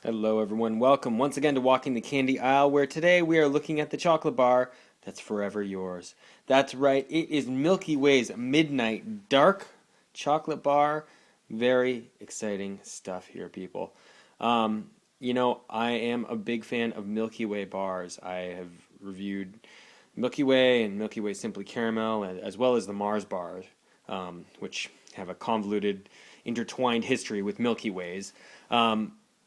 Hello, everyone. Welcome once again to Walking the Candy Aisle, where today we are looking at the chocolate bar that's forever yours. That's right, it is Milky Way's Midnight Dark chocolate bar. Very exciting stuff here, people. I am a big fan of Milky Way bars. I have reviewed Milky Way and Milky Way Simply Caramel, as well as the Mars bars, which have a convoluted, intertwined history with Milky Ways.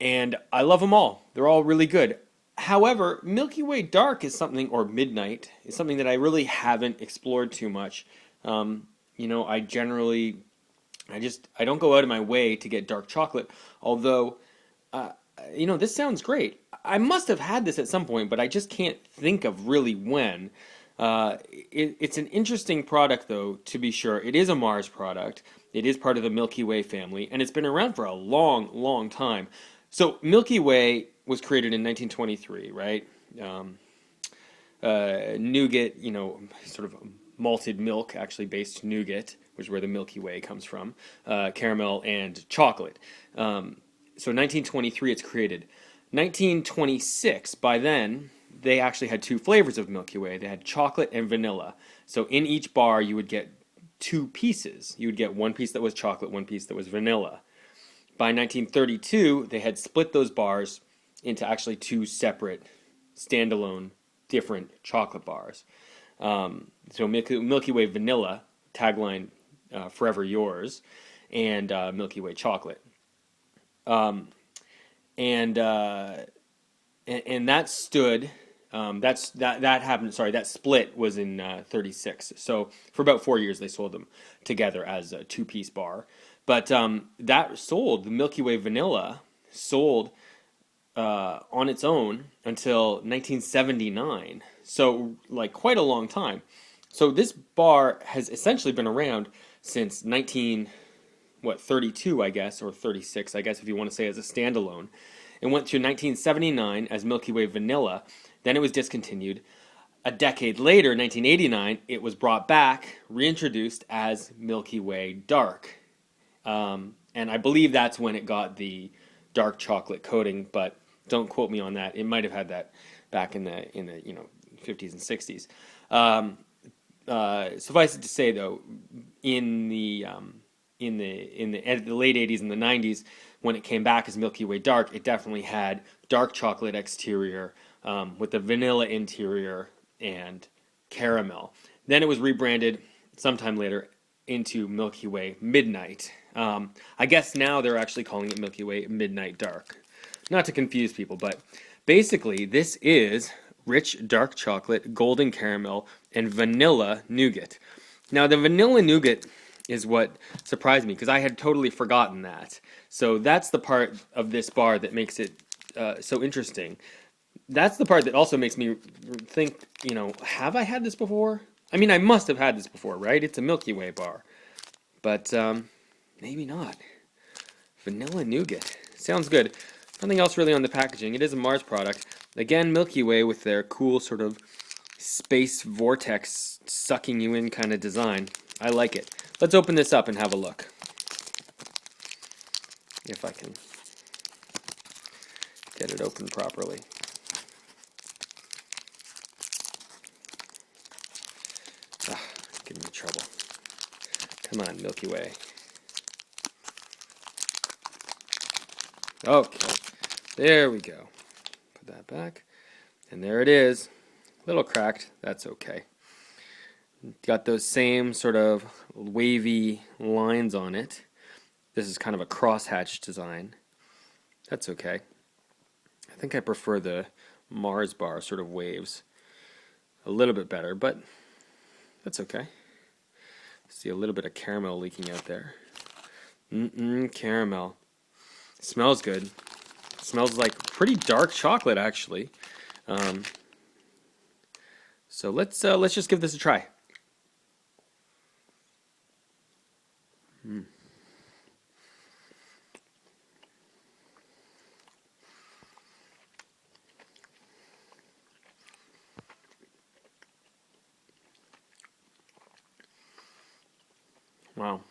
And I love them all. They're all really good. However, Milky Way Dark is something, or Midnight, is something that I really haven't explored too much. I generally, I don't go out of my way to get dark chocolate, although, this sounds great. I must have had this at some point, but I just can't think of really when. It's an interesting product, though, to be sure. It is a Mars product. It is part of the Milky Way family, and it's been around for a long, long time. So Milky Way was created in 1923, right? Nougat, sort of malted milk, actually based nougat, which is where the Milky Way comes from, caramel and chocolate. So 1923, it's created. 1926, by then, they actually had two flavors of Milky Way. They had chocolate and vanilla. So in each bar, you would get two pieces. You would get one piece that was chocolate, one piece that was vanilla. By 1932, they had split those bars into actually two separate, standalone, different chocolate bars. So Milky Way Vanilla, tagline Forever Yours, and Milky Way Chocolate. And that stood. That happened. Sorry, that split was in 36. So for about 4 years, they sold them together as a two-piece bar. But that sold, the Milky Way Vanilla sold on its own until 1979. So like quite a long time. So this bar has essentially been around since 32, I guess, or 36, I guess, if you want to say as a standalone. It went through 1979 as Milky Way Vanilla. Then it was discontinued. A decade later, 1989, it was brought back, reintroduced as Milky Way Dark. And I believe that's when it got the dark chocolate coating, but don't quote me on that. It might have had that back in the 50s and 60s. Suffice it to say, though, in the late 80s and the 90s, when it came back as Milky Way Dark, it definitely had dark chocolate exterior with a vanilla interior and caramel. Then it was rebranded sometime later into Milky Way Midnight. I guess now they're actually calling it Milky Way Midnight Dark. Not to confuse people, but basically this is rich dark chocolate, golden caramel, and vanilla nougat. Now the vanilla nougat is what surprised me because I had totally forgotten that. So that's the part of this bar that makes it so interesting. That's the part that also makes me think, have I had this before? I mean, I must have had this before, right? It's a Milky Way bar. But maybe not. Vanilla nougat. Sounds good. Nothing else really on the packaging. It is a Mars product. Again, Milky Way with their cool sort of space vortex sucking you in kind of design. I like it. Let's open this up and have a look. If I can get it open properly. Give me trouble. Come on, Milky Way. Okay, there we go. Put that back. And there it is. A little cracked. That's okay. Got those same sort of wavy lines on it. This is kind of a crosshatch design. That's okay. I think I prefer the Mars bar sort of waves a little bit better, but that's okay. See a little bit of caramel leaking out there. Caramel. Smells good. Smells like pretty dark chocolate, actually. So let's just give this a try. Wow.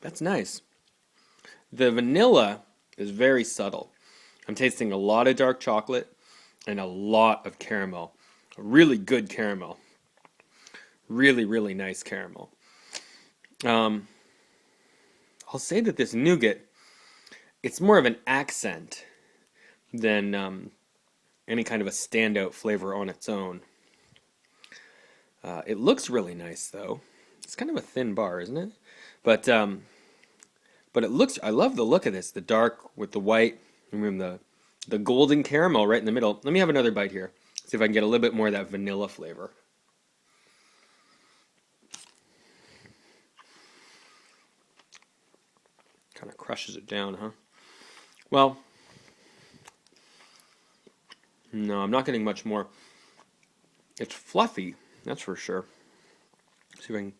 That's nice. The vanilla is very subtle. I'm tasting a lot of dark chocolate and a lot of caramel. A really good caramel. Really, really nice caramel. I'll say that this nougat, it's more of an accent than any kind of a standout flavor on its own. It looks really nice, though. It's kind of a thin bar, isn't it? But it looks. I love the look of this. The dark with the white, and then the golden caramel right in the middle. Let me have another bite here. See if I can get a little bit more of that vanilla flavor. Kind of crushes it down, huh? Well, no, I'm not getting much more. It's fluffy, that's for sure. See if I can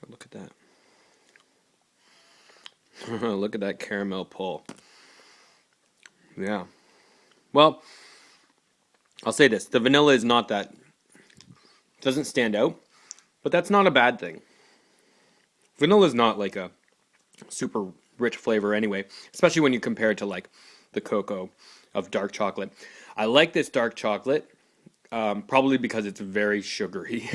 look at that. Look at that caramel pull. Yeah. Well, I'll say this. The vanilla is not that... doesn't stand out, but that's not a bad thing. Vanilla is not like a super rich flavor anyway, especially when you compare it to like the cocoa of dark chocolate. I like this dark chocolate, probably because it's very sugary.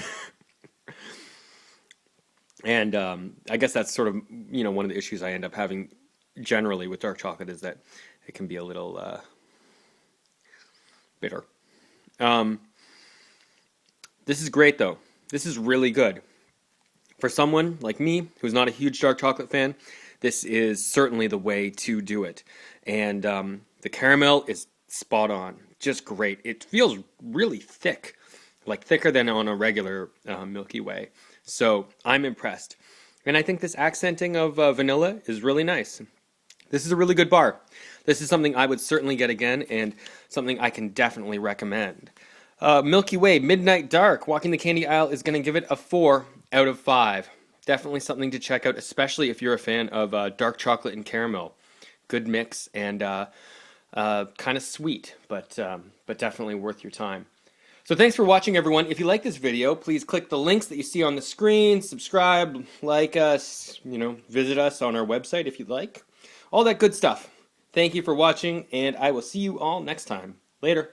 And I guess that's sort of, one of the issues I end up having generally with dark chocolate is that it can be a little bitter. This is great, though. This is really good. For someone like me, who's not a huge dark chocolate fan, this is certainly the way to do it. And the caramel is spot on. Just great. It feels really thick, like thicker than on a regular Milky Way. So I'm impressed. And I think this accenting of vanilla is really nice. This is a really good bar. This is something I would certainly get again and something I can definitely recommend. Milky Way Midnight Dark, walking the candy aisle, is going to give it a 4 out of 5. Definitely something to check out, especially if you're a fan of dark chocolate and caramel. Good mix and kind of sweet, but definitely worth your time. So thanks for watching, everyone. If you like this video, please click the links that you see on the screen, subscribe, like us, visit us on our website if you'd like. All that good stuff. Thank you for watching, and I will see you all next time. Later.